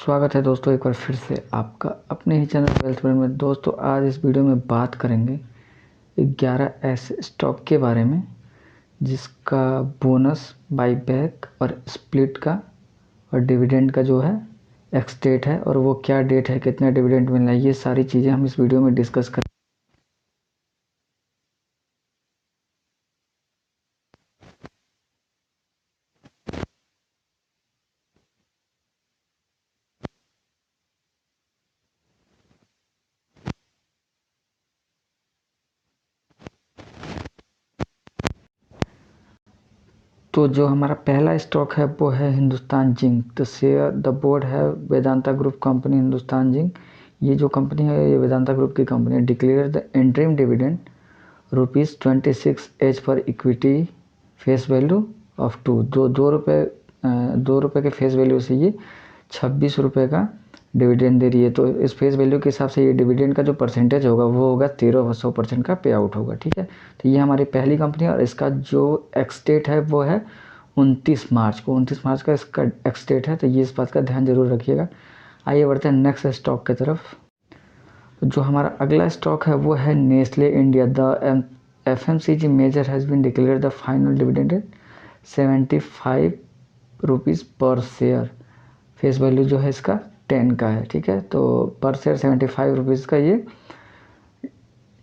स्वागत है दोस्तों एक बार फिर से आपका अपने ही चैनल वेल्थ वर्ल्ड में। दोस्तों आज इस वीडियो में बात करेंगे 11 ऐसे स्टॉक के बारे में जिसका बोनस, बाईबैक और स्प्लिट का और डिविडेंड का जो है एक्स डेट है और वो क्या डेट है, कितना डिविडेंड मिलना है, ये सारी चीज़ें हम इस वीडियो में डिस्कस करेंगे। तो जो हमारा पहला स्टॉक है वो है हिंदुस्तान जिंक। तो शेयर द बोर्ड है Vedanta group company Hindustan zinc. ये जो कंपनी है ये वेदांता ग्रुप की कंपनी है। Declare the interim dividend ₹26 H पर इक्विटी फेस वैल्यू ऑफ दो रुपये के फेस वैल्यू से ये 26 रुपये का डिविडेंड दे रही है। तो इस फेस वैल्यू के हिसाब से ये डिविडेंड का जो परसेंटेज होगा वो होगा 1300% का पे आउट होगा। ठीक है, तो ये हमारी पहली कंपनी है और इसका जो एक्स डेट है वो है 29 मार्च को। 29 मार्च का इसका एक्स डेट है, तो ये इस बात का ध्यान जरूर रखिएगा। आइए बढ़ते हैं नेक्स्ट स्टॉक की तरफ। जो हमारा अगला स्टॉक है वो है Nestle India. The FMCG major has been declare the final dividend 75 rupees per share. Face value जो है इसका 10 का है। ठीक है, तो पर शेयर 75 रुपीज़ का ये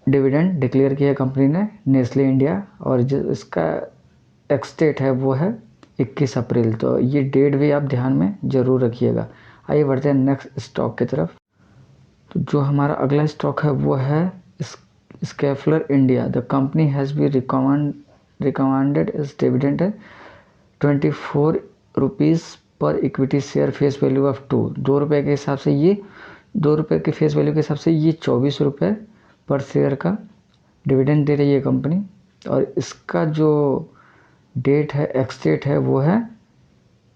डिविडेंड डिक्लेयर किया कंपनी ने नेस्ले इंडिया। और जो इसका एक्स डेट है वो है 21 अप्रैल। तो ये डेट भी आप ध्यान में ज़रूर रखिएगा। आइए बढ़ते हैं नेक्स्ट स्टॉक की तरफ। तो जो हमारा अगला स्टॉक है वो है Schaeffler India. The company has be recommended इस डिविडेंड है 24 rupees per equity share face value of 2 रुपये के हिसाब से ये 2 रुपये के फेस वैल्यू के हिसाब से ये 24 रुपये पर शेयर का डिविडेंड दे रही है कंपनी। और इसका जो डेट है, एक्स डेट है, वो है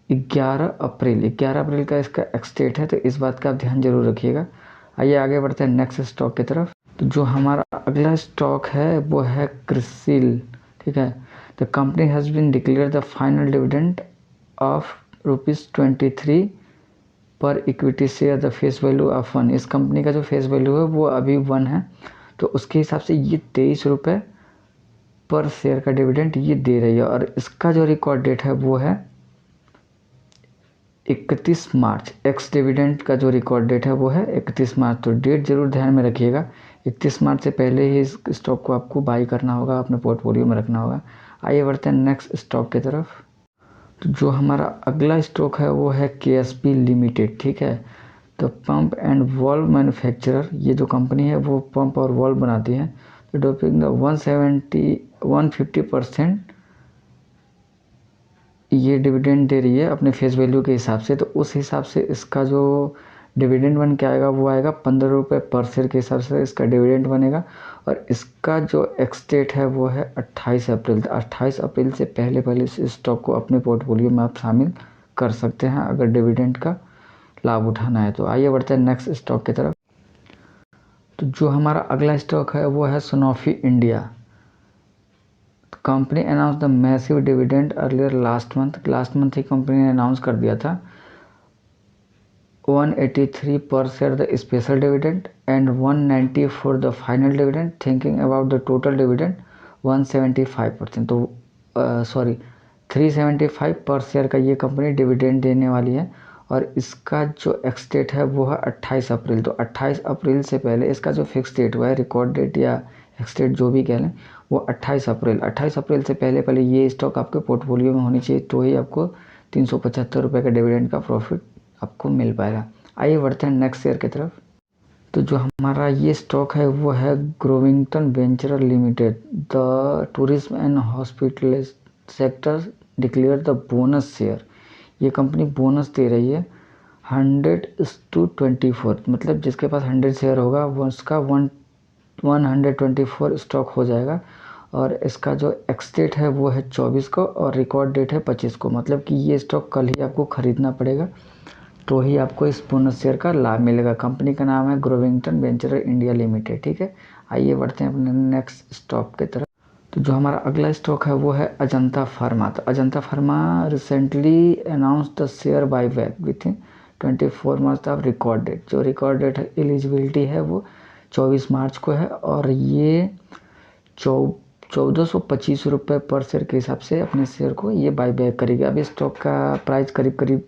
11 अप्रैल का इसका एक्स डेट है। तो इस बात का आप ध्यान जरूर रखिएगा। आइए आगे बढ़ते हैं नेक्स्ट स्टॉक की तरफ। तो जो हमारा अगला स्टॉक है वो है क्रिसिल। ठीक है, the company has been declare the final dividend of ₹23 per equity share the face value of 1। इस कंपनी का जो फेस वैल्यू है वो अभी 1 है, तो उसके हिसाब से ये 23 रुपये पर शेयर का डिविडेंड ये दे रही है। और इसका जो रिकॉर्ड डेट है वो है 31 मार्च। एक्स डिविडेंड का जो रिकॉर्ड डेट है वो है 31 मार्च। तो डेट जरूर ध्यान में रखिएगा। 31 मार्च से पहले ही इस स्टॉक को आपको बाई करना होगा, अपने पोर्टफोलियो में रखना होगा। आइए बढ़ते हैं नेक्स्ट स्टॉक की तरफ। तो जो हमारा अगला स्टॉक है वो है KSP लिमिटेड। ठीक है, तो पंप एंड वॉल्व मैन्युफैक्चरर। ये जो कंपनी है वो पंप और वॉल्व बनाती है। तो डोपिंग द 150% ये डिविडेंड दे रही है अपने फेस वैल्यू के हिसाब से। तो उस हिसाब से इसका जो डिविडेंड बन के आएगा वो आएगा 15 रुपये पर शेयर के हिसाब से इसका डिविडेंड बनेगा। और इसका जो एक्स डेट है वो है 28 अप्रैल। तो 28 अप्रैल से पहले इस स्टॉक को अपने पोर्टफोलियो में आप शामिल कर सकते हैं अगर डिविडेंड का लाभ उठाना है। तो आइए बढ़ते हैं नेक्स्ट स्टॉक की तरफ। तो जो हमारा अगला स्टॉक है वो है Sanofi India. Company announce the massive dividend earlier last month he company ने अनाउंस कर दिया था 183 पर share the special dividend and 190 for the final dividend, thinking about the total dividend 175%। तो 375 पर शेयर का ये कंपनी डिविडेंड देने वाली है। और इसका जो एक्स डेट है वो है 28 अप्रैल। तो 28 अप्रैल से पहले इसका जो फिक्स डेट हुआ है, रिकॉर्ड डेट या एक्स डेट जो भी कह लें, वो 28 अप्रैल से पहले ये स्टॉक आपके पोर्टफोलियो में होनी चाहिए, तो ही आपको 375 रुपये का डिविडेंड का प्रॉफिट आपको मिल पाएगा। आइए बढ़ते हैं नेक्स्ट शेयर की तरफ। तो जो हमारा ये स्टॉक है वो है Growington venture limited. The tourism and hospital sector declare the bonus share. ये कंपनी बोनस दे रही है 100:24। मतलब जिसके पास 100 शेयर होगा वो उसका 124 स्टॉक हो जाएगा। और इसका जो एक्स डेट है वो है 24 को और रिकॉर्ड डेट है 25 को। मतलब कि ये स्टॉक कल ही आपको ख़रीदना पड़ेगा, तो ही आपको इस बोनस शेयर का लाभ मिलेगा। कंपनी का नाम है ग्रोविंगटन वेंचर इंडिया लिमिटेड। ठीक है, आइए बढ़ते हैं अपने नेक्स्ट स्टॉक की तरफ। तो जो हमारा अगला स्टॉक है वो है अजंता फार्मा। तो Ajanta pharma recently announce the share buyback with 24 मार्च था रिकॉर्ड डेट। जो रिकॉर्ड डेट है एलिजिबिलिटी है वो 24 मार्च को है और ये 1425 रुपये पर शेयर के हिसाब से अपने शेयर को ये बाई बैक करेगी। अभी स्टॉक का प्राइस करीब करीब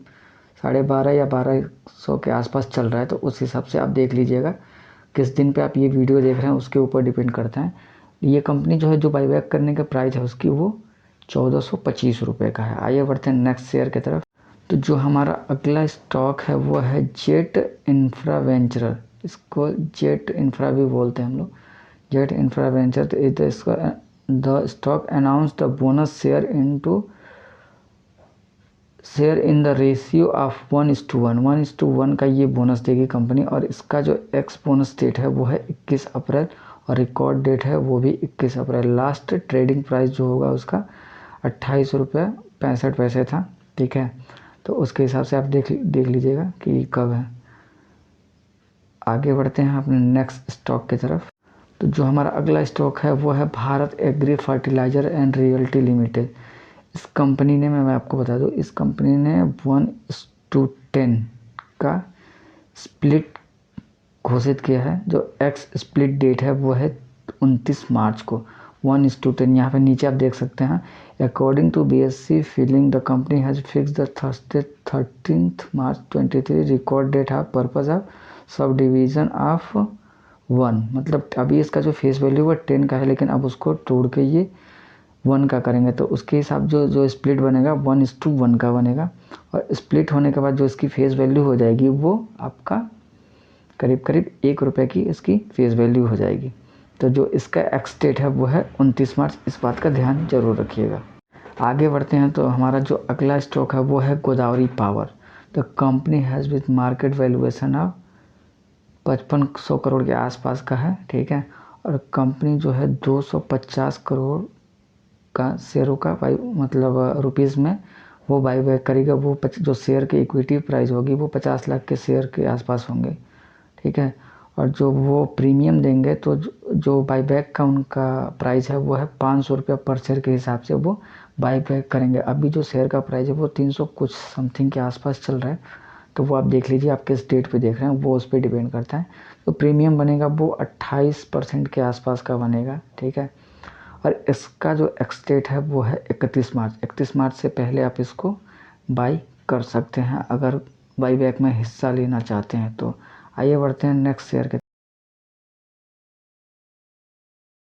12.5 या 1200 के आसपास चल रहा है, तो उस हिसाब से आप देख लीजिएगा किस दिन पे आप ये वीडियो देख रहे हैं उसके ऊपर डिपेंड करता है। ये कंपनी जो है जो बाई बैक करने का प्राइस है उसकी वो 1425 रुपये का है। आइए बढ़ते हैं नेक्स्ट शेयर की तरफ। तो जो हमारा अगला स्टॉक है वो है जेट इंफ्रा वेंचर। इसको जेट इंफ्रा भी बोलते हैं हम लोग, जेट इंफ्रा वेंचर। तो इसका the stock announce the bonus share in the ratio of 1:1 का ये बोनस देगी कंपनी। और इसका जो एक्स बोनस डेट है वो है 21 अप्रैल और रिकॉर्ड डेट है वो भी 21 अप्रैल। लास्ट ट्रेडिंग प्राइस जो होगा उसका 28.65 था, ठीक है। तो उसके हिसाब से आप देख लीजिएगा कि कब है। आगे बढ़ते हैं अपने नेक्स्ट स्टॉक की तरफ। तो जो हमारा अगला स्टॉक है वो है Bharat agri fertiliser and realty limited. इस कंपनी ने, मैं आपको बता दूं, इस कंपनी ने 1:10 का स्प्लिट घोषित किया है। जो एक्स स्प्लिट डेट है वो है 29 मार्च को 1:10। यहाँ पे नीचे आप देख सकते हैं, according to BSE filing the company has fix the Thursday 13 March 23 record date of purpose of subdivision of 1। मतलब अभी इसका जो फेस वैल्यू वो 10 का है, लेकिन अब उसको तोड़ के ये 1 का करेंगे तो उसके हिसाब जो स्प्लिट बनेगा 1:1 का बनेगा। और स्प्लिट होने के बाद जो इसकी फेस वैल्यू हो जाएगी वो आपका करीब करीब 1 रुपये की इसकी फेस वैल्यू हो जाएगी। तो जो इसका एक्स डेट है वो है 29 मार्च। इस बात का ध्यान जरूर रखिएगा। आगे बढ़ते हैं तो हमारा जो अगला स्टॉक है वो है Godavari power. The company has with market valuation of 5500 crore के आसपास का है, ठीक है। और कंपनी जो है 250 करोड़ का शेयरों का मतलब रुपीज़ में वो बाई बैक करेगा। वो जो शेयर की इक्विटी प्राइस होगी वो 50 लाख के शेयर के आसपास होंगे, ठीक है। और जो वो प्रीमियम देंगे तो जो बाई बैक का उनका प्राइस है वो है 500 रुपये पर शेयर के हिसाब से वो बाई बैक करेंगे। अभी जो शेयर का प्राइस है वो 300 कुछ समथिंग के आसपास चल रहा है, तो वो आप देख लीजिए आप किस डेट पे देख रहे हैं वो उस पर डिपेंड करता है। तो प्रीमियम बनेगा वो 28% के आसपास का बनेगा, ठीक है। और इसका जो एक्स डेट है वो है 31 मार्च। 31 मार्च से पहले आप इसको बाई कर सकते हैं अगर बाई बैक में हिस्सा लेना चाहते हैं तो। आइए बढ़ते हैं नेक्स्ट शेयर के